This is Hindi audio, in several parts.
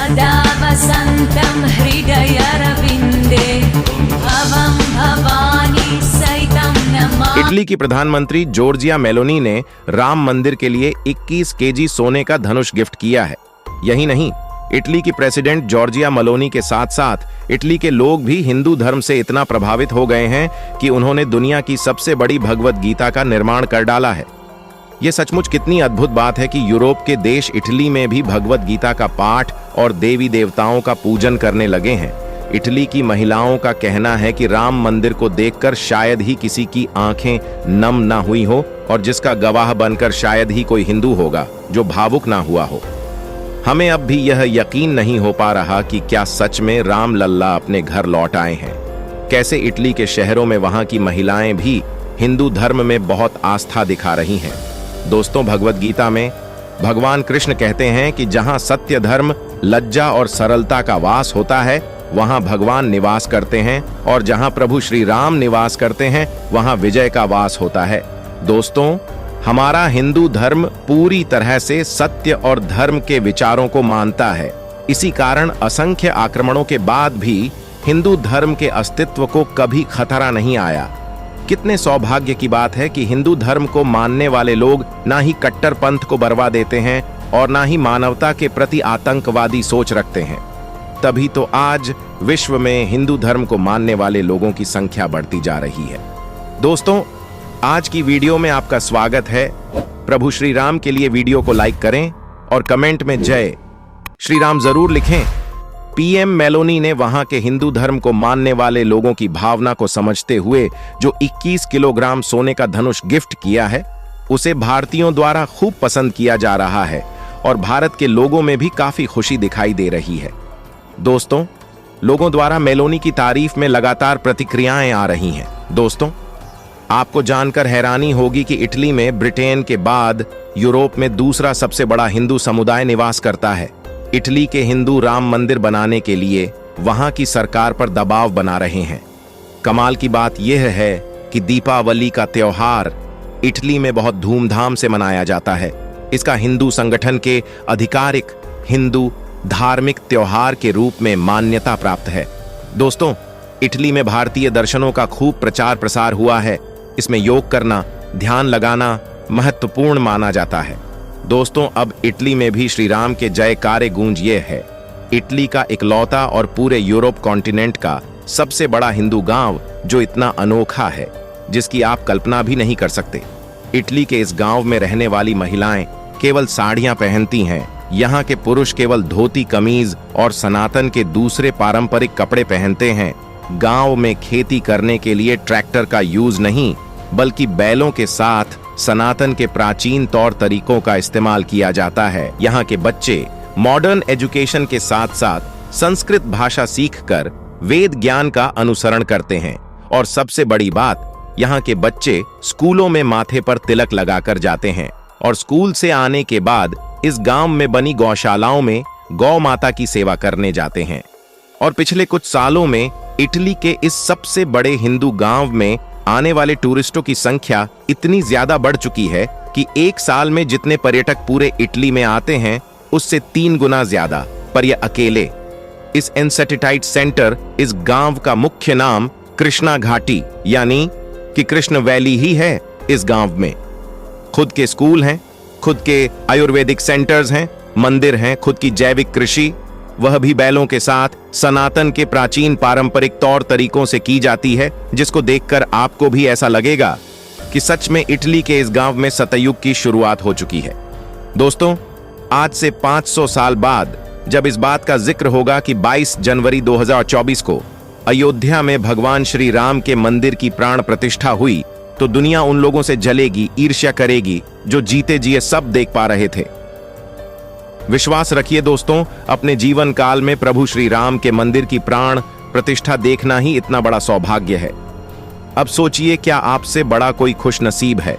सदा वसन्तं हृदयरविन्दे भवं भवानी सहितं नमामि। इटली की प्रधानमंत्री जॉर्जिया मेलोनी ने राम मंदिर के लिए 21 केजी सोने का धनुष गिफ्ट किया है। यही नहीं, इटली की प्रेसिडेंट जॉर्जिया मेलोनी के साथ साथ इटली के लोग भी हिंदू धर्म से इतना प्रभावित हो गए हैं कि उन्होंने दुनिया की सबसे बड़ी भगवत गीता का निर्माण कर डाला है। यह सचमुच कितनी अद्भुत बात है कि यूरोप के देश इटली में भी भगवत गीता का पाठ और देवी देवताओं का पूजन करने लगे हैं। इटली की महिलाओं का कहना है कि राम मंदिर को देखकर शायद ही किसी की आंखें नम ना हुई हो, और जिसका गवाह बनकर शायद ही कोई हिंदू होगा जो भावुक ना हुआ हो। हमें अब भी यह यकीन नहीं हो पा रहा कि क्या सच में राम लल्ला अपने घर लौट आए हैं। कैसे इटली के शहरों में वहां की महिलाएं भी हिंदू धर्म में बहुत आस्था दिखा रही हैं। दोस्तों, भगवत गीता में भगवान कृष्ण कहते हैं कि जहां सत्य, धर्म, लज्जा और सरलता का वास होता है वहां भगवान निवास करते हैं, और जहां प्रभु श्री राम निवास करते हैं वहां विजय का वास होता है। दोस्तों, हमारा हिंदू धर्म पूरी तरह से सत्य और धर्म के विचारों को मानता है। इसी कारण असंख्य आक्रमणों के बाद भी हिंदू धर्म के अस्तित्व को कभी खतरा नहीं आया। कितने सौभाग्य की बात है कि हिंदू धर्म को मानने वाले लोग ना ही कट्टरपंथ को बरवा देते हैं और ना ही मानवता के प्रति आतंकवादी सोच रखते हैं। तभी तो आज विश्व में हिंदू धर्म को मानने वाले लोगों की संख्या बढ़ती जा रही है। दोस्तों, आज की वीडियो में आपका स्वागत है। प्रभु श्री राम के लिए वीडियो को लाइक करें और कमेंट में जय श्री राम जरूर लिखें। पीएम मेलोनी ने वहां के हिंदू धर्म को मानने वाले लोगों की भावना को समझते हुए जो 21 किलोग्राम सोने का धनुष गिफ्ट किया है, उसे भारतीयों द्वारा खूब पसंद किया जा रहा है और भारत के लोगों में भी काफी खुशी दिखाई दे रही है। दोस्तों, लोगों द्वारा मेलोनी की तारीफ में लगातार प्रतिक्रियाएं आ रही हैं। दोस्तों, आपको जानकर हैरानी होगी कि इटली में ब्रिटेन के बाद यूरोप में दूसरा सबसे बड़ा हिंदू समुदाय निवास करता है। इटली के हिंदू राम मंदिर बनाने के लिए वहां की सरकार पर दबाव बना रहे हैं। कमाल की बात यह है कि दीपावली का त्योहार इटली में बहुत धूमधाम से मनाया जाता है। इसका हिंदू संगठन के आधिकारिक हिंदू धार्मिक त्योहार के रूप में मान्यता प्राप्त है। दोस्तों, इटली में भारतीय दर्शनों का खूब प्रचार प्रसार हुआ है। इसमें योग करना, ध्यान लगाना महत्वपूर्ण माना जाता है। दोस्तों, अब इटली में भी श्री राम के जयकारे गूंज ये है। इटली का इकलौता और पूरे यूरोप कॉन्टिनेंट का सबसे बड़ा हिंदू गांव जो इतना अनोखा है, जिसकी आप कल्पना भी नहीं कर सकते। इटली के इस गांव में रहने वाली महिलाएं केवल साड़ियां पहनती हैं। यहाँ के पुरुष केवल धोती, कमीज और सनातन के दूसरे पारंपरिक कपड़े पहनते हैं। गांव में खेती करने के लिए ट्रैक्टर का यूज नहीं, बल्कि बैलों के साथ सनातन के प्राचीन तौर तरीकों का इस्तेमाल किया जाता है। यहाँ के बच्चे मॉडर्न एजुकेशन के साथ साथ संस्कृत भाषा सीखकर वेद ज्ञान का अनुसरण करते हैं। और सबसे बड़ी बात, यहाँ के बच्चे स्कूलों में माथे पर तिलक लगाकर जाते हैं और स्कूल से आने के बाद इस गांव में बनी गौशालाओं में गौ माता की सेवा करने जाते हैं। और पिछले कुछ सालों में इटली के इस सबसे बड़े हिंदू गांव में आने वाले टूरिस्टों की संख्या इतनी ज्यादा बढ़ चुकी है कि एक साल में जितने पर्यटक पूरे इटली में आते हैं उससे 3 गुना ज्यादा। पर यह अकेले। इस एनसेटिटाइट सेंटर, इस गांव का मुख्य नाम कृष्णा घाटी यानी कि कृष्ण वैली ही है। इस गांव में खुद के स्कूल हैं, खुद के आयुर्वेदिक सेंटर्स हैं, मंदिर हैं, खुद की जैविक कृषि, वह भी बैलों के साथ सनातन के प्राचीन पारंपरिक तौर तरीकों से की जाती है, जिसको देखकर आपको भी ऐसा लगेगा कि सच में इटली के इस गांव में सतयुग की शुरुआत हो चुकी है। दोस्तों, आज से 500 साल बाद जब इस बात का जिक्र होगा कि 22 जनवरी 2024 को अयोध्या में भगवान श्री राम के मंदिर की प्राण प्रतिष्ठा हुई, तो दुनिया उन लोगों से जलेगी, ईर्ष्या करेगी जो जीते जी सब देख पा रहे थे। विश्वास रखिए दोस्तों, अपने जीवन काल में प्रभु श्री राम के मंदिर की प्राण प्रतिष्ठा देखना ही इतना बड़ा सौभाग्य है। अब सोचिए, क्या आपसे बड़ा कोई खुश नसीब है?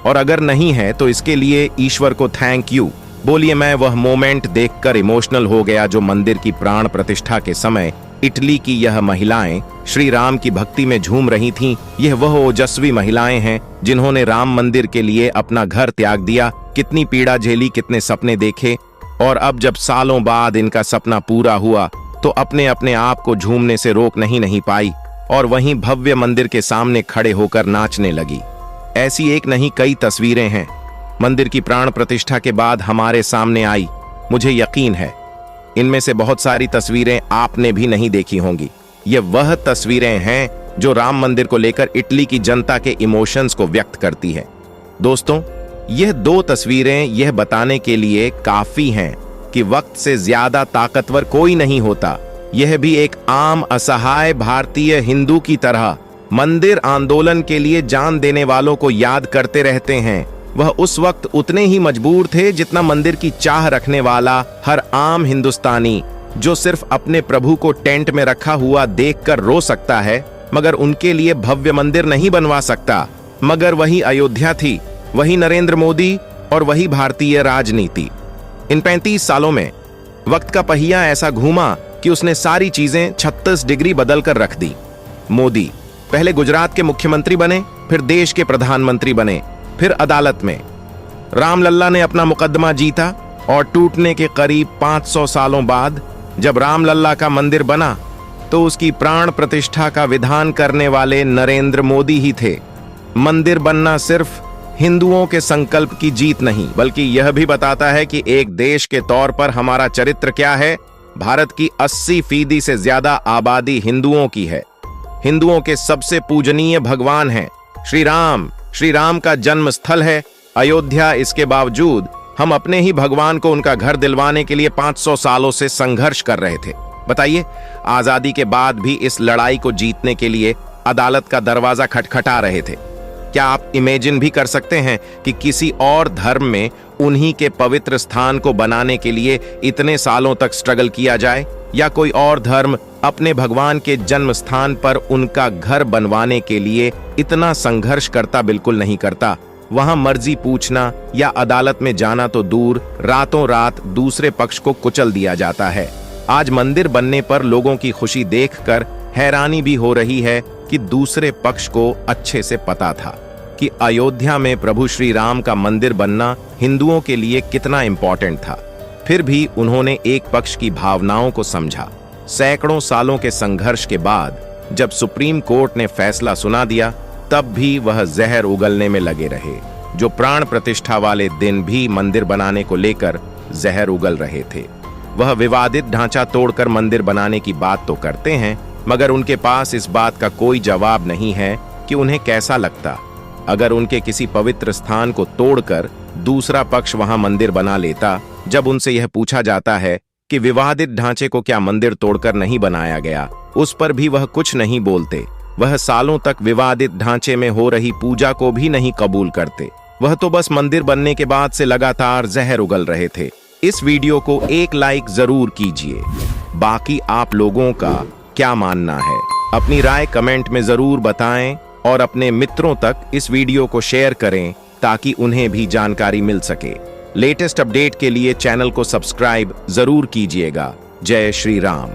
और अगर नहीं है तो इसके लिए ईश्वर को थैंक यू बोलिए। मैं वह मोमेंट देखकर इमोशनल हो गया जो मंदिर की प्राण प्रतिष्ठा के समय इटली की यह महिलाएं श्री राम की भक्ति में झूम रही थीं। यह वह ओजस्वी महिलाएं हैं जिन्होंने राम मंदिर के लिए अपना घर त्याग दिया, कितनी पीड़ा झेली, कितने सपने देखे और अब जब सालों बाद इनका सपना पूरा हुआ तो अपने अपने आप को झूमने से रोक नहीं पाई और वहीं भव्य मंदिर के सामने खड़े होकर नाचने लगी। ऐसी एक नहीं कई तस्वीरें हैं मंदिर की प्राण प्रतिष्ठा के बाद हमारे सामने आई। मुझे यकीन है इनमें से बहुत सारी तस्वीरें आपने भी नहीं देखी होंगी। ये वह तस्वीरें हैं जो राम मंदिर को लेकर इटली की जनता के इमोशंस को व्यक्त करती है। दोस्तों, यह 2 तस्वीरें यह बताने के लिए काफी हैं कि वक्त से ज्यादा ताकतवर कोई नहीं होता। यह भी एक आम असहाय भारतीय हिंदू की तरह मंदिर आंदोलन के लिए जान देने वालों को याद करते रहते हैं। वह उस वक्त उतने ही मजबूर थे जितना मंदिर की चाह रखने वाला हर आम हिंदुस्तानी, जो सिर्फ अपने प्रभु को टेंट में रखा हुआ देखकर रो सकता है मगर उनके लिए भव्य मंदिर नहीं बनवा सकता। मगर वही अयोध्या थी, वही नरेंद्र मोदी और वही भारतीय राजनीति। इन 35 सालों में वक्त का पहिया ऐसा घूमा कि उसने सारी चीजें 36 डिग्री बदलकर रख दी। मोदी पहले गुजरात के मुख्यमंत्री बने, फिर देश के प्रधानमंत्री बने, फिर अदालत में रामलल्ला ने अपना मुकदमा जीता और टूटने के करीब 500 सालों बाद जब रामलल्ला का मंदिर बना तो उसकी प्राण प्रतिष्ठा का विधान करने वाले नरेंद्र मोदी ही थे। मंदिर बनना सिर्फ हिंदुओं के संकल्प की जीत नहीं, बल्कि यह भी बताता है कि एक देश के तौर पर हमारा चरित्र क्या है। भारत की 80% से ज्यादा आबादी हिंदुओं की है। हिंदुओं के सबसे पूजनीय भगवान हैं श्री राम। श्री राम का जन्म स्थल है अयोध्या। इसके बावजूद हम अपने ही भगवान को उनका घर दिलवाने के लिए 500 सालों से संघर्ष कर रहे थे। बताइए, आजादी के बाद भी इस लड़ाई को जीतने के लिए अदालत का दरवाजा खटखटा रहे थे। क्या आप इमेजिन भी कर सकते हैं कि किसी और धर्म में उन्हीं के पवित्र स्थान को बनाने के लिए इतने सालों तक स्ट्रगल किया जाए, या कोई और धर्म अपने भगवान के जन्म स्थान पर उनका घर बनवाने के लिए इतना संघर्ष करता? बिल्कुल नहीं करता। वहां मर्जी पूछना या अदालत में जाना तो दूर, रातों रात दूसरे पक्ष को कुचल दिया जाता है। आज मंदिर बनने पर लोगों की खुशी देखकर हैरानी भी हो रही है कि दूसरे पक्ष को अच्छे से पता था कि अयोध्या में प्रभु श्री राम का मंदिर बनना हिंदुओं के लिए कितना इंपॉर्टेंट था। फिर भी उन्होंने एक पक्ष की भावनाओं को समझा। सैकड़ों सालों के संघर्ष के बाद जब सुप्रीम कोर्ट ने फैसला सुना दिया, तब भी वह जहर उगलने में लगे रहे। जो प्राण प्रतिष्ठा वाले दिन भी मंदिर बनाने को लेकर जहर उगल रहे थे। वह विवादित ढांचा तोड़कर मंदिर बनाने की बात तो करते हैं, मगर उनके पास इस बात का कोई जवाब नहीं है कि उन्हें कैसा लगता अगर उनके किसी पवित्र स्थान को तोड़कर दूसरा पक्ष वहां मंदिर बना लेता। जब उनसे यह पूछा जाता है कि विवादित ढांचे को क्या मंदिर तोड़कर नहीं बनाया गया, उस पर भी वह कुछ नहीं बोलते। वह सालों तक विवादित ढांचे में हो रही पूजा को भी नहीं कबूल करते। वह तो बस मंदिर बनने के बाद से लगातार जहर उगल रहे थे। इस वीडियो को एक लाइक जरूर कीजिए। बाकी आप लोगों का क्या मानना है, अपनी राय कमेंट में जरूर बताएं और अपने मित्रों तक इस वीडियो को शेयर करें ताकि उन्हें भी जानकारी मिल सके। लेटेस्ट अपडेट के लिए चैनल को सब्सक्राइब जरूर कीजिएगा। जय श्री राम।